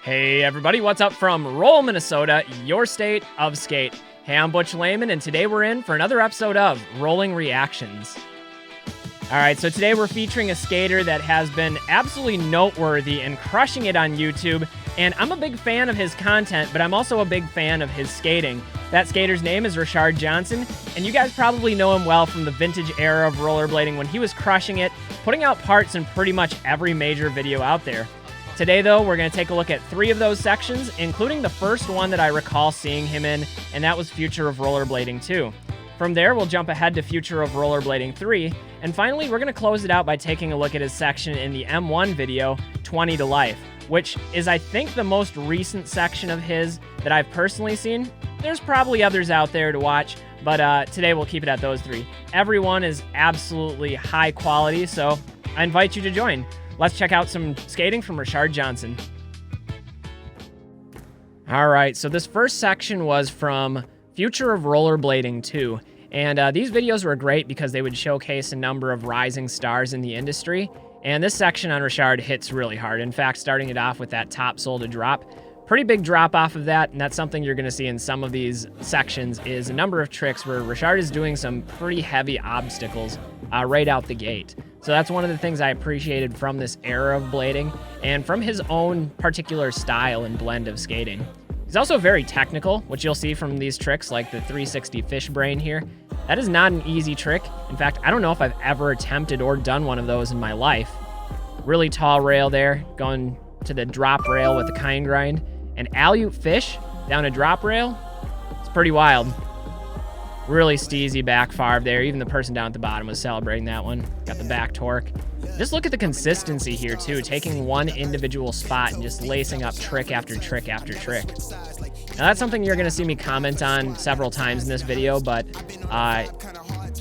Hey everybody, what's up from Roll, Minnesota, your state of skate. Hey, I'm Butch Lehman, and today we're in for another episode of Rolling Reactions. Alright, so today we're featuring a skater that has been absolutely noteworthy and crushing it on YouTube, and I'm a big fan of his content, but I'm also a big fan of his skating. That skater's name is Rachard Johnson, and you guys probably know him well from the vintage era of rollerblading when he was crushing it, putting out parts in pretty much every major video out there. Today, though, we're going to take a look at 3 of those sections, including the first one that I recall seeing him in, and that was Future of Rollerblading 2. From there, we'll jump ahead to Future of Rollerblading 3, and finally, we're going to close it out by taking a look at his section in the M1 video, 20 to Life, which is, I think, the most recent section of his that I've personally seen. There's probably others out there to watch, but today we'll keep it at those 3. Everyone is absolutely high quality, so I invite you to join. Let's check out some skating from Rachard Johnson. All right, so this first section was from Future of Rollerblading 2. And these videos were great because they would showcase a number of rising stars in the industry. And this section on Rachard hits really hard. In fact, starting it off with that top sole to drop, pretty big drop off of that. And that's something you're gonna see in some of these sections is a number of tricks where Rachard is doing some pretty heavy obstacles right out the gate. So that's one of the things I appreciated from this era of blading and from his own particular style and blend of skating. He's also very technical, which you'll see from these tricks like the 360 fish brain here. That is not an easy trick. In fact, I don't know if I've ever attempted or done one of those in my life. Really tall rail there, going to the drop rail with the kind grind. And alley-oop fish down a drop rail, it's pretty wild. Really steezy back farv there. Even the person down at the bottom was celebrating that one. Got the back torque. Just look at the consistency here too, taking one individual spot and just lacing up trick after trick after trick. Now that's something you're gonna see me comment on several times in this video, but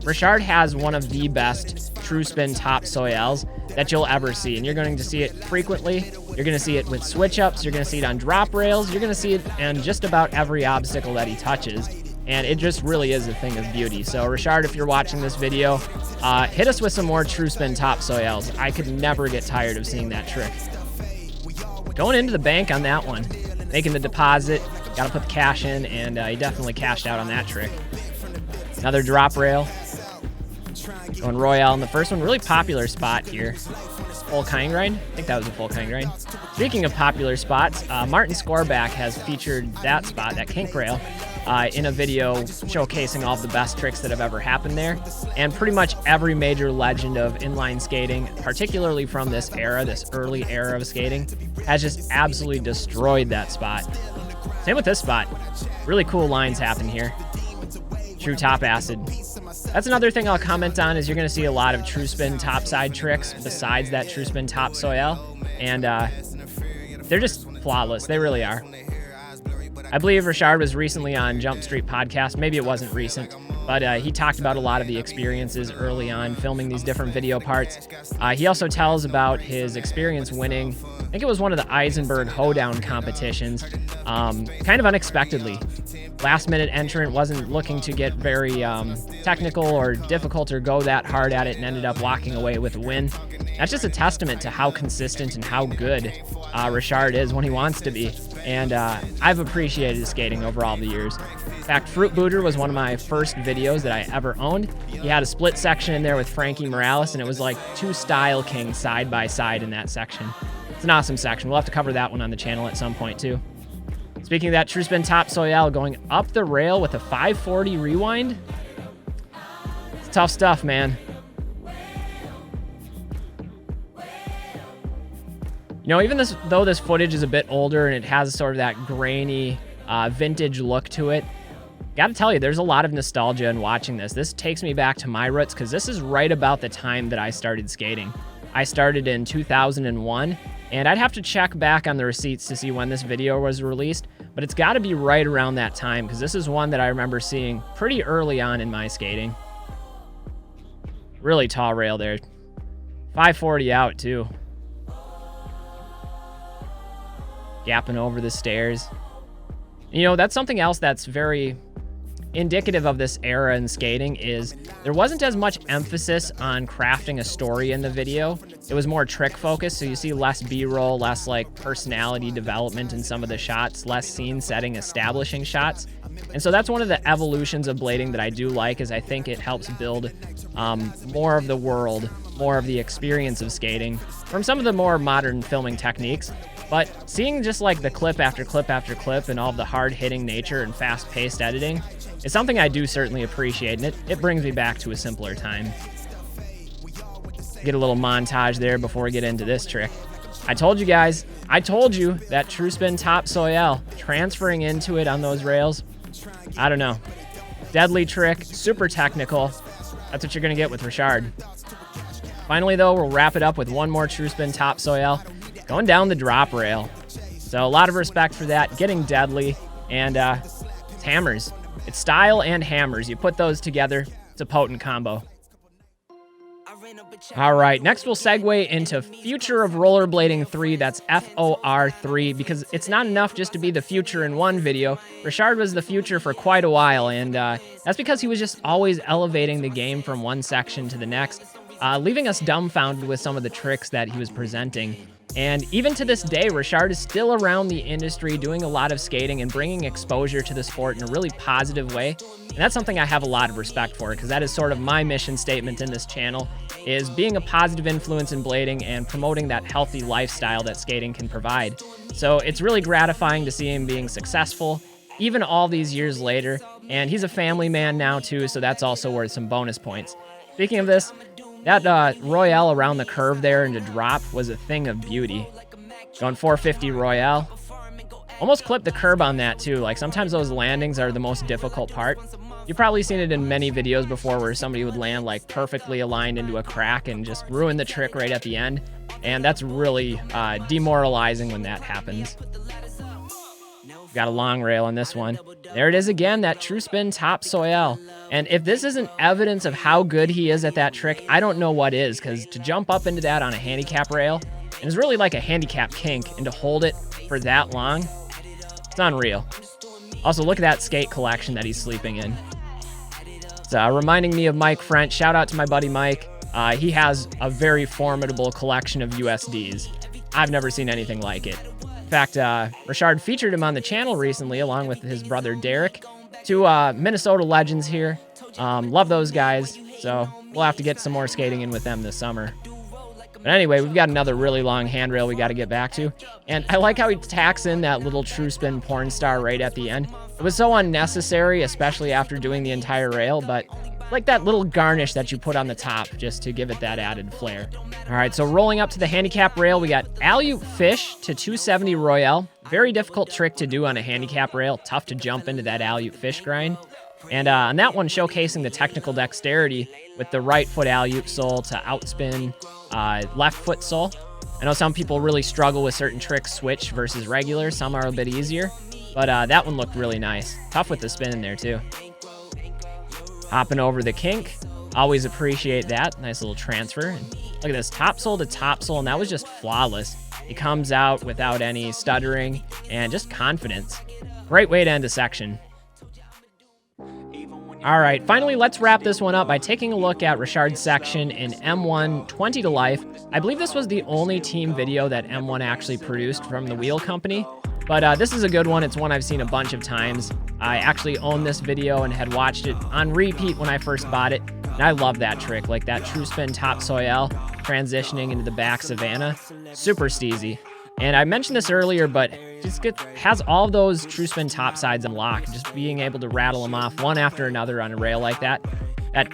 Rachard has one of the best true spin top soyels that you'll ever see, and you're going to see it frequently. You're going to see it with switch ups, you're going to see it on drop rails, you're going to see it on just about every obstacle that he touches. And it just really is a thing of beauty. So Rachard, if you're watching this video, hit us with some more true spin top soyels. I could never get tired of seeing that trick. Going into the bank on that one, making the deposit, got to put the cash in, and he definitely cashed out on that trick. Another drop rail. Going Royale in the first one, really popular spot here. Full kind grind? I think that was a full kind grind. Speaking of popular spots, Martin Scoreback has featured that spot, that kink rail, in a video showcasing all of the best tricks that have ever happened there. And pretty much every major legend of inline skating, particularly from this era, this early era of skating, has just absolutely destroyed that spot. Same with this spot. Really cool lines happen here. True top acid. That's another thing I'll comment on is you're going to see a lot of true spin topside tricks besides that true spin top soyel. And they're just flawless. They really are. I believe Rachard was recently on Jump Street podcast. Maybe it wasn't recent, but he talked about a lot of the experiences early on filming these different video parts. He also tells about his experience winning, I think it was one of the Eisenberg hoedown competitions, kind of unexpectedly. Last minute entrant, wasn't looking to get very technical or difficult or go that hard at it, and ended up walking away with a win. That's just a testament to how consistent and how good Rachard is when he wants to be. And I've appreciated his skating over all the years. In fact, Fruit Booter was one of my first videos that I ever owned. He had a split section in there with Frankie Morales, and it was like 2 Style Kings side by side in that section. It's an awesome section. We'll have to cover that one on the channel at some point too. Speaking of that true spin top soyel, going up the rail with a 540 rewind. It's tough stuff, man. You know, even though this footage is a bit older and it has sort of that grainy, vintage look to it, gotta tell you, there's a lot of nostalgia in watching this. This takes me back to my roots because this is right about the time that I started skating. I started in 2001, and I'd have to check back on the receipts to see when this video was released, but it's gotta be right around that time because this is one that I remember seeing pretty early on in my skating. Really tall rail there. 540 out too. Gapping over the stairs. You know, that's something else that's very indicative of this era in skating is there wasn't as much emphasis on crafting a story in the video. It was more trick focused, so you see less B-roll, less like personality development in some of the shots, less scene setting establishing shots. And so that's one of the evolutions of blading that I do like, is I think it helps build more of the world, more of the experience of skating from some of the more modern filming techniques. But seeing just like the clip after clip after clip and all of the hard-hitting nature and fast-paced editing is something I do certainly appreciate, and it brings me back to a simpler time. Get a little montage there before we get into this trick. I told you guys, I told you that true spin top soil, transferring into it on those rails, I don't know. Deadly trick, super technical. That's what you're gonna get with Rachard. Finally though, we'll wrap it up with one more true spin top soil, going down the drop rail. So a lot of respect for that, getting deadly, and it's hammers. It's style and hammers. You put those together, it's a potent combo. All right, next we'll segue into Future of Rollerblading 3, that's FOR3, because it's not enough just to be the future in one video. Rachard was the future for quite a while, and that's because he was just always elevating the game from one section to the next, leaving us dumbfounded with some of the tricks that he was presenting. And even to this day, Rachard is still around the industry doing a lot of skating and bringing exposure to the sport in a really positive way. And that's something I have a lot of respect for, because that is sort of my mission statement in this channel, is being a positive influence in blading and promoting that healthy lifestyle that skating can provide. So it's really gratifying to see him being successful, even all these years later. And he's a family man now too, so that's also worth some bonus points. Speaking of this, that Royale around the curve there and to drop was a thing of beauty. Going 450 Royale. Almost clipped the curb on that too. Like sometimes those landings are the most difficult part. You've probably seen it in many videos before where somebody would land like perfectly aligned into a crack and just ruin the trick right at the end. And that's really demoralizing when that happens. Got a long rail on this one. There it is again, that true spin top soil. And if this isn't evidence of how good he is at that trick, I don't know what is, because to jump up into that on a handicap rail, and it's really like a handicap kink, and to hold it for that long, it's unreal. Also, look at that skate collection that he's sleeping in. It's reminding me of Mike French. Shout out to my buddy Mike. He has a very formidable collection of USDs. I've never seen anything like it. In fact, Rachard featured him on the channel recently along with his brother Derek. Two Minnesota legends here. Love those guys, so we'll have to get some more skating in with them this summer. But anyway, we've got another really long handrail we got to get back to. And I like how he tacks in that little true spin porn star right at the end. It was so unnecessary, especially after doing the entire rail, but like that little garnish that you put on the top just to give it that added flair. All right, so rolling up to the handicap rail, we got alley-oop fish to 270 Royale. Very difficult trick to do on a handicap rail. Tough to jump into that alley-oop fish grind. And on that one, showcasing the technical dexterity with the right foot alley-oop sole to outspin left foot sole. I know some people really struggle with certain tricks, switch versus regular. Some are a bit easier, but that one looked really nice. Tough with the spin in there too. Hopping over the kink. Always appreciate that. Nice little transfer. And look at this, top sole to top sole, and that was just flawless. It comes out without any stuttering and just confidence. Great way to end a section. All right, finally, let's wrap this one up by taking a look at Rachard's section in M1 20 to Life. I believe this was the only team video that M1 actually produced from the wheel company. But this is a good one. It's one I've seen a bunch of times. I actually own this video and had watched it on repeat when I first bought it. And I love that trick, like that true spin top soil transitioning into the back Savannah. Super steezy. And I mentioned this earlier, but just has all those true spin top sides unlocked. Just being able to rattle them off one after another on a rail like that. That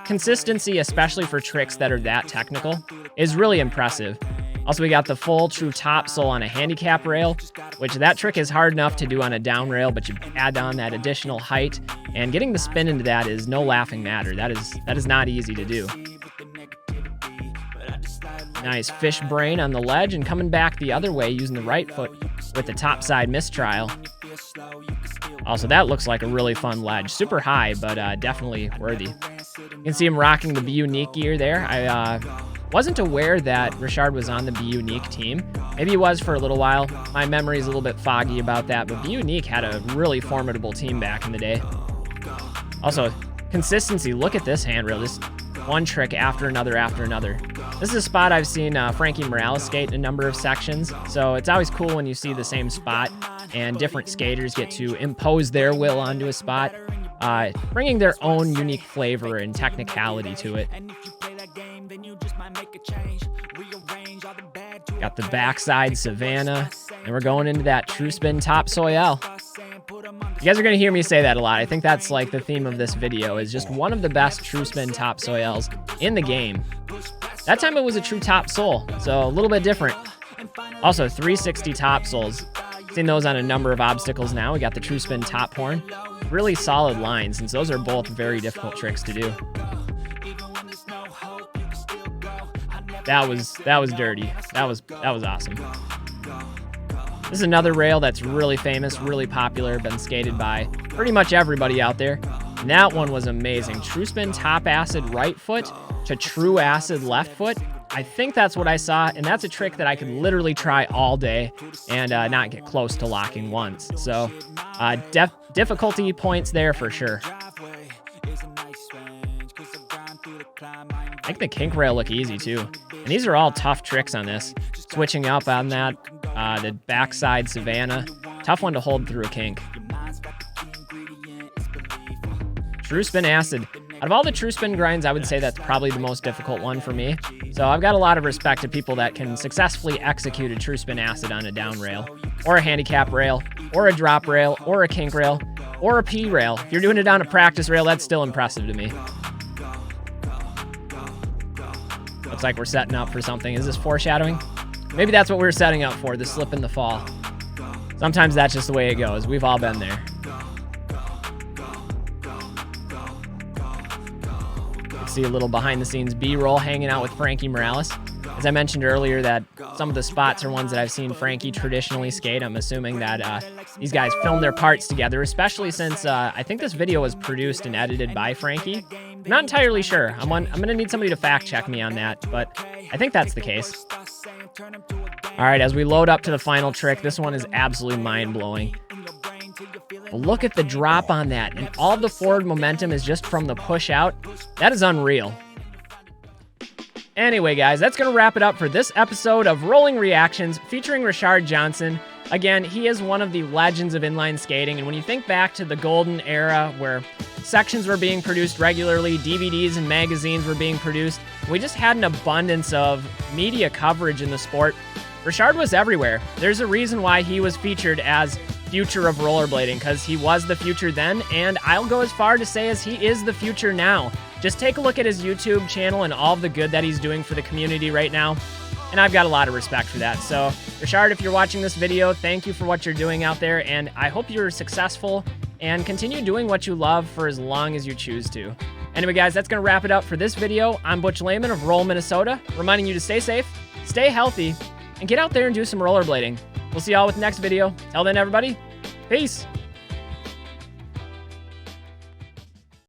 consistency, especially for tricks that are that technical, is really impressive. Also, we got the full true top sole on a handicap rail, which that trick is hard enough to do on a down rail, but you add on that additional height, and getting the spin into that is no laughing matter. That is not easy to do. Nice fish brain on the ledge and coming back the other way using the right foot with the top side mistrial. Also, that looks like a really fun ledge. Super high, but definitely worthy. You can see him rocking the Be Unique gear there. I wasn't aware that Rachard was on the Be Unique team. Maybe he was for a little while. My memory is a little bit foggy about that, but Be Unique had a really formidable team back in the day. Also, consistency. Look at this handrail. Just one trick after another after another. This is a spot I've seen Frankie Morales skate in a number of sections, so it's always cool when you see the same spot and different skaters get to impose their will onto a spot, bringing their own unique flavor and technicality to it. Got the backside Savannah, and we're going into that true spin topsoil. You guys are going to hear me say that a lot. I think that's like the theme of this video, is just one of the best true spin topsoils in the game. That time it was a true top sole, so a little bit different. Also, 360 top soles. Seen those on a number of obstacles now. We got the true spin top horn. Really solid lines, since those are both very difficult tricks to do. That was dirty. That was awesome. This is another rail that's really famous, really popular, been skated by pretty much everybody out there. And that one was amazing. True spin top acid right foot to true acid left foot. I think that's what I saw, and that's a trick that I could literally try all day and not get close to locking once. So difficulty points there for sure. I think the kink rail look easy too. And these are all tough tricks on this. Switching up on that, the backside Savannah. Tough one to hold through a kink. True spin acid. Out of all the true spin grinds, I would say that's probably the most difficult one for me. So I've got a lot of respect to people that can successfully execute a true spin acid on a down rail, or a handicap rail, or a drop rail, or a kink rail, or a P rail. If you're doing it on a practice rail, that's still impressive to me. Looks like we're setting up for something. Is this foreshadowing? Maybe that's what we were setting up for, the slip and the fall. Sometimes that's just the way it goes. We've all been there. See a little behind the scenes B-roll hanging out with Frankie Morales. As I mentioned earlier, that some of the spots are ones that I've seen Frankie traditionally skate. I'm assuming that these guys filmed their parts together, especially since I think this video was produced and edited by Frankie. I'm not entirely sure. I'm gonna need somebody to fact check me on that, but I think that's the case. All right, as we load up to the final trick, this one is absolutely mind-blowing. Look at the drop on that, and all the forward momentum is just from the push out. That is unreal. Anyway, guys, that's going to wrap it up for this episode of Rolling Reactions featuring Rachard Johnson. Again, he is one of the legends of inline skating, and when you think back to the golden era where sections were being produced regularly, DVDs and magazines were being produced, we just had an abundance of media coverage in the sport. Rachard was everywhere. There's a reason why he was featured as future of rollerblading, because he was the future then, and I'll go as far to say as he is the future now. Just take a look at his YouTube channel and all the good that he's doing for the community right now, and I've got a lot of respect for that. So, Rachard, if you're watching this video, thank you for what you're doing out there, and I hope you're successful and continue doing what you love for as long as you choose to. Anyway, guys, that's going to wrap it up for this video. I'm Butch Lehman of Roll, Minnesota, reminding you to stay safe, stay healthy, and get out there and do some rollerblading. We'll see y'all with the next video. Till then, everybody, peace.